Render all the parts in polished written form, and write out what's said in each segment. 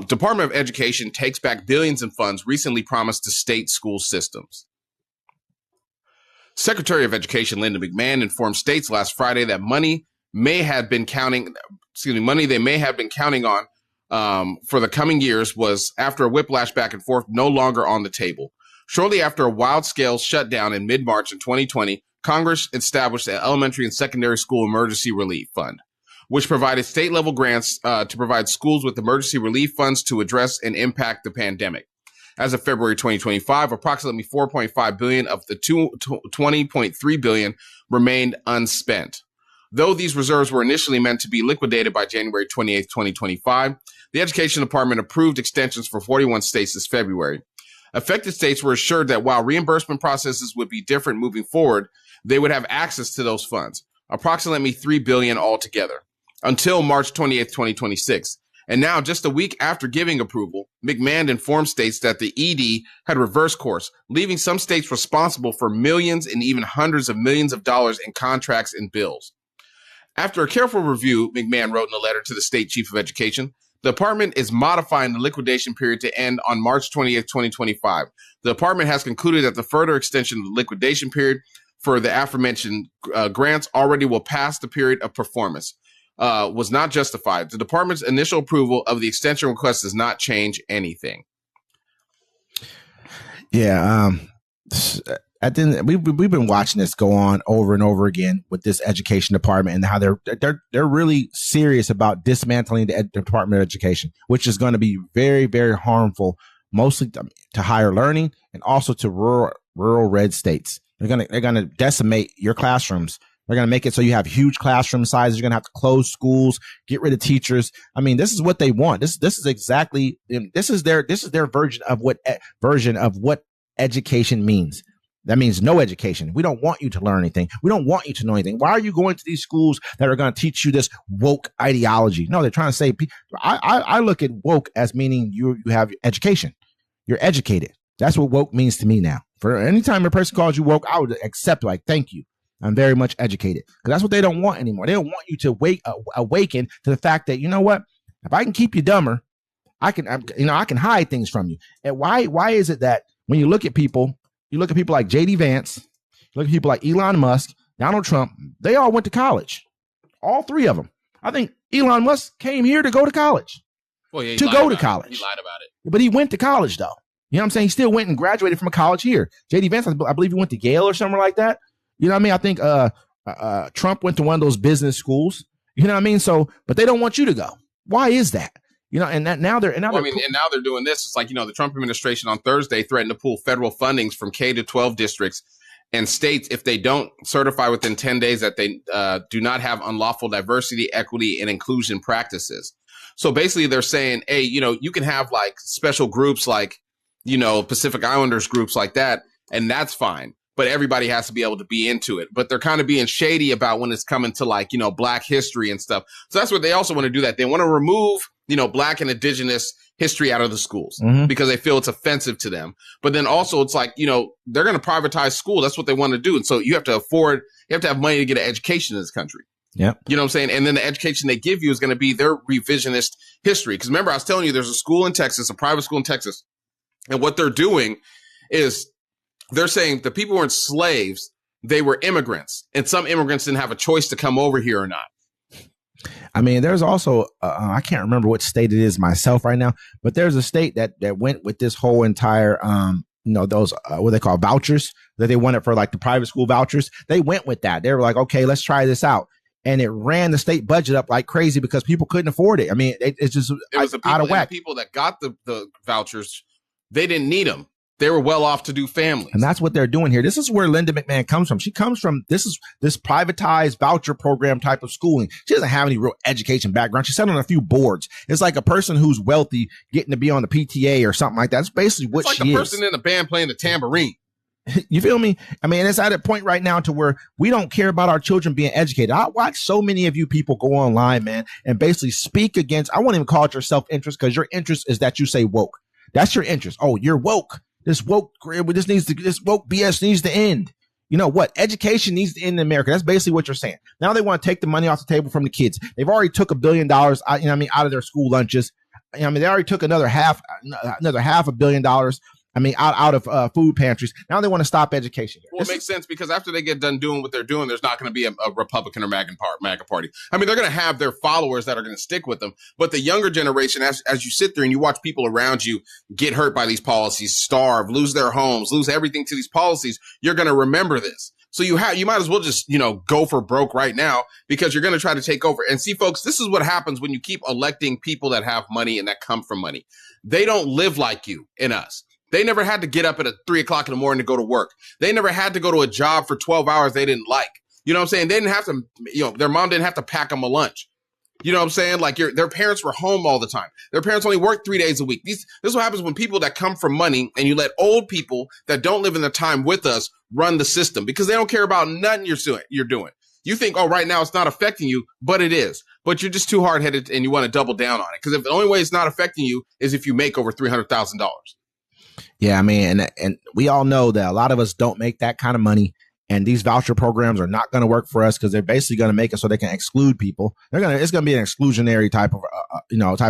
Department of Education takes back billions in funds recently promised to state school systems. Secretary of Education Linda McMahon informed states last Friday that money they may have been counting on for the coming years was, after a whiplash back and forth, no longer on the table. Shortly after a wild-scale shutdown in mid-March in 2020, Congress established an elementary and secondary school emergency relief fund, which provided state-level grants to provide schools with emergency relief funds to address and impact the pandemic. As of February 2025, approximately $4.5 billion of the $20.3 billion remained unspent. Though these reserves were initially meant to be liquidated by January 28, 2025, the Education Department approved extensions for 41 states this February. Affected states were assured that while reimbursement processes would be different moving forward, they would have access to those funds, approximately $3 billion altogether, until March 28, 2026. And now, just a week after giving approval, McMahon informed states that the ED had reversed course, leaving some states responsible for millions and even hundreds of millions of dollars in contracts and bills. After a careful review, McMahon wrote in a letter to the state chief of education, the department is modifying the liquidation period to end on March 28, 2025. The department has concluded that the further extension of the liquidation period for the aforementioned grants already will pass the period of performance. Was not justified. The department's initial approval of the extension request does not change anything. Yeah, at the end, we've been watching this go on over and over again with this education department and how they're really serious about dismantling the Department of Education, which is going to be very, very harmful, mostly to higher learning and also to rural red states. They're gonna decimate your classrooms. They're going to make it so you have huge classroom sizes. You're going to have to close schools, get rid of teachers. I mean, this is what they want. This is exactly, this is their version of what education means. That means no education. We don't want you to learn anything. We don't want you to know anything. Why are you going to these schools that are going to teach you this woke ideology? No, they're trying to say, I look at woke as meaning you have education. You're educated. That's what woke means to me now. For any time a person calls you woke, I would accept, like, thank you. I'm very much educated, because that's what they don't want anymore. They don't want you to awaken to the fact that, you know what, if I can keep you dumber, I can hide things from you. And why is it that when you look at people like J.D. Vance, you look at people like Elon Musk, Donald Trump, they all went to college. All three of them. I think Elon Musk came here to go to college. Well, yeah, to go to college. He lied about it. But he went to college, though. You know what I'm saying? He still went and graduated from a college here. J.D. Vance, I believe he went to Yale or somewhere like that. You know what I mean? I think Trump went to one of those business schools. You know what I mean? So, but they don't want you to go. Why is that? You know, and now they're now they're doing this. It's like, you know, the Trump administration on Thursday threatened to pull federal fundings from K to 12 districts and states if they don't certify within 10 days that they do not have unlawful diversity, equity, and inclusion practices. So basically, they're saying, hey, you know, you can have like special groups like, you know, Pacific Islanders groups like that, and that's fine. But everybody has to be able to be into it. But they're kind of being shady about when it's coming to, like, you know, Black history and stuff. So that's what they also want to do. That they want to remove, you know, Black and Indigenous history out of the schools because they feel it's offensive to them. But then also it's like, you know, they're going to privatize school. That's what they want to do. And so you have to have money to get an education in this country. Yeah. You know what I'm saying? And then the education they give you is going to be their revisionist history. Because remember, I was telling you there's a school in Texas, a private school in Texas. And what they're doing is they're saying the people weren't slaves, they were immigrants. And some immigrants didn't have a choice to come over here or not. I mean, there's also, I can't remember what state it is myself right now, but there's a state that went with this whole entire, you know, those, what they call vouchers that they wanted for like the private school vouchers. They went with that. They were like, okay, let's try this out. And it ran the state budget up like crazy because people couldn't afford it. I mean, it's just out of whack. The people that got the vouchers, they didn't need them. They were well off to do families. And that's what they're doing here. This is where Linda McMahon comes from. She comes from this privatized voucher program type of schooling. She doesn't have any real education background. She sat on a few boards. It's like a person who's wealthy getting to be on the PTA or something like that. That's basically what she is. It's like a person in a band playing the tambourine. You feel me? I mean, it's at a point right now to where we don't care about our children being educated. I watch so many of you people go online, man, and basically speak against, I won't even call it your self-interest because your interest is that you say woke. That's your interest. Oh, you're woke. This woke BS needs to end. You know what? Education needs to end in America. That's basically what you're saying. Now they want to take the money off the table from the kids. They've already took $1 billion, out of their school lunches. I mean, they already took another half $500 million. I mean, out of food pantries. Now they want to stop education. Well, it makes sense because after they get done doing what they're doing, there's not going to be a Republican or MAGA party. I mean, they're going to have their followers that are going to stick with them. But the younger generation, as you sit there and you watch people around you get hurt by these policies, starve, lose their homes, lose everything to these policies, you're going to remember this. So you might as well just, go for broke right now because you're going to try to take over. And see, folks, this is what happens when you keep electing people that have money and that come from money. They don't live like you and us. They never had to get up at 3 o'clock in the morning to go to work. They never had to go to a job for 12 hours they didn't like. You know what I'm saying? They didn't have to, their mom didn't have to pack them a lunch. You know what I'm saying? Like their parents were home all the time. Their parents only worked 3 days a week. This is what happens when people that come from money and you let old people that don't live in the time with us run the system because they don't care about nothing you're doing. You think, oh, right now it's not affecting you, but it is. But you're just too hard-headed and you want to double down on it. Because if the only way it's not affecting you is if you make over $300,000. Yeah, I mean, and we all know that a lot of us don't make that kind of money, and these voucher programs are not going to work for us because they're basically going to make it so they can exclude people. It's going to be an exclusionary type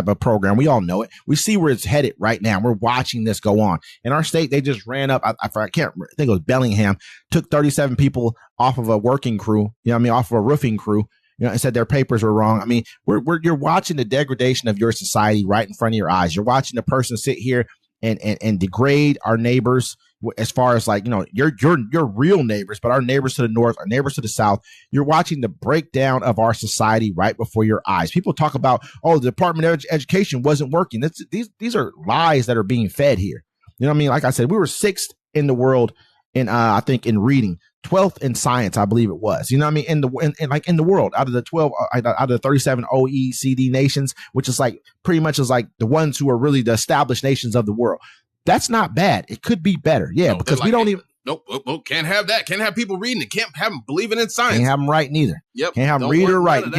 of program. We all know it. We see where it's headed right now. We're watching this go on. In our state, they just ran up. I think it was Bellingham, took 37 people off of a working crew. Off of a roofing crew. And said their papers were wrong. I mean, you're watching the degradation of your society right in front of your eyes. You're watching the person sit here and degrade our neighbors as far as your real neighbors, but our neighbors to the north, our neighbors to the south. You're watching the breakdown of our society right before your eyes. People talk about, the Department of Education wasn't working. These are lies that are being fed here. You know what I mean? Like I said, we were 6th in the world I think in reading, 12th in science, I believe it was. You know what I mean? In the world, out of the 12, out of the 37 OECD nations, which is pretty much the ones who are really the established nations of the world. That's not bad. It could be better. Yeah, because we don't even. Nope. Can't have that. Can't have people reading it. Can't have them believing in science. Can't have them writing either. Yep. Can't have them read or write. Don't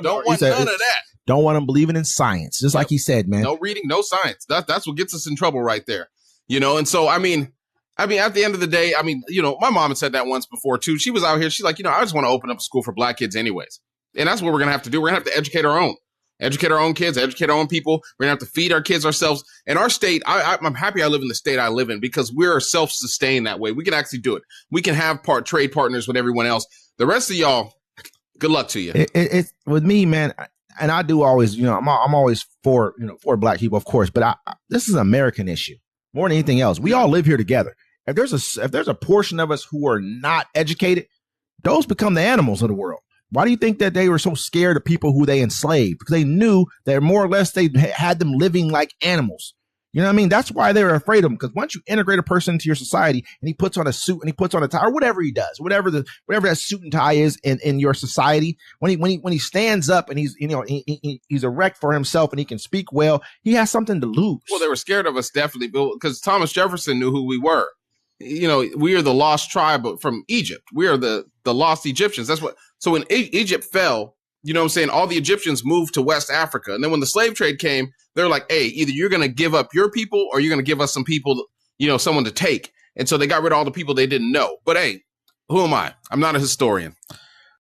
want none of that. Don't want them believing in science. Just like he said, man. No reading, no science. That's what gets us in trouble right there. And so, I mean, at the end of the day, my mom had said that once before too. She was out here. She's like, I just want to open up a school for black kids anyways. And that's what we're going to have to do. We're going to have to educate our own kids, educate our own people. We're going to have to feed our kids ourselves. In our state, I'm happy I live in the state I live in because we're self-sustained that way. We can actually do it. We can have trade partners with everyone else. The rest of y'all, good luck to you. It's with me, man. And I do always, I'm always for black people, of course, but this is an American issue more than anything else. We all live here together. If there's a portion of us who are not educated, those become the animals of the world. Why do you think that they were so scared of people who they enslaved? Because they knew that more or less they had them living like animals. You know what I mean? That's why they were afraid of them. Because once you integrate a person into your society and he puts on a suit and he puts on a tie or whatever he does, whatever that suit and tie is in your society, when he stands up and he's erect for himself and he can speak well, he has something to lose. Well, they were scared of us definitely, because Thomas Jefferson knew who we were. We are the lost tribe from Egypt. We are the lost Egyptians. That's what. So when Egypt fell, all the Egyptians moved to West Africa. And then when the slave trade came, they're like, hey, either you're going to give up your people or you're going to give us some people, someone to take. And so they got rid of all the people they didn't know. But hey, who am I? I'm not a historian.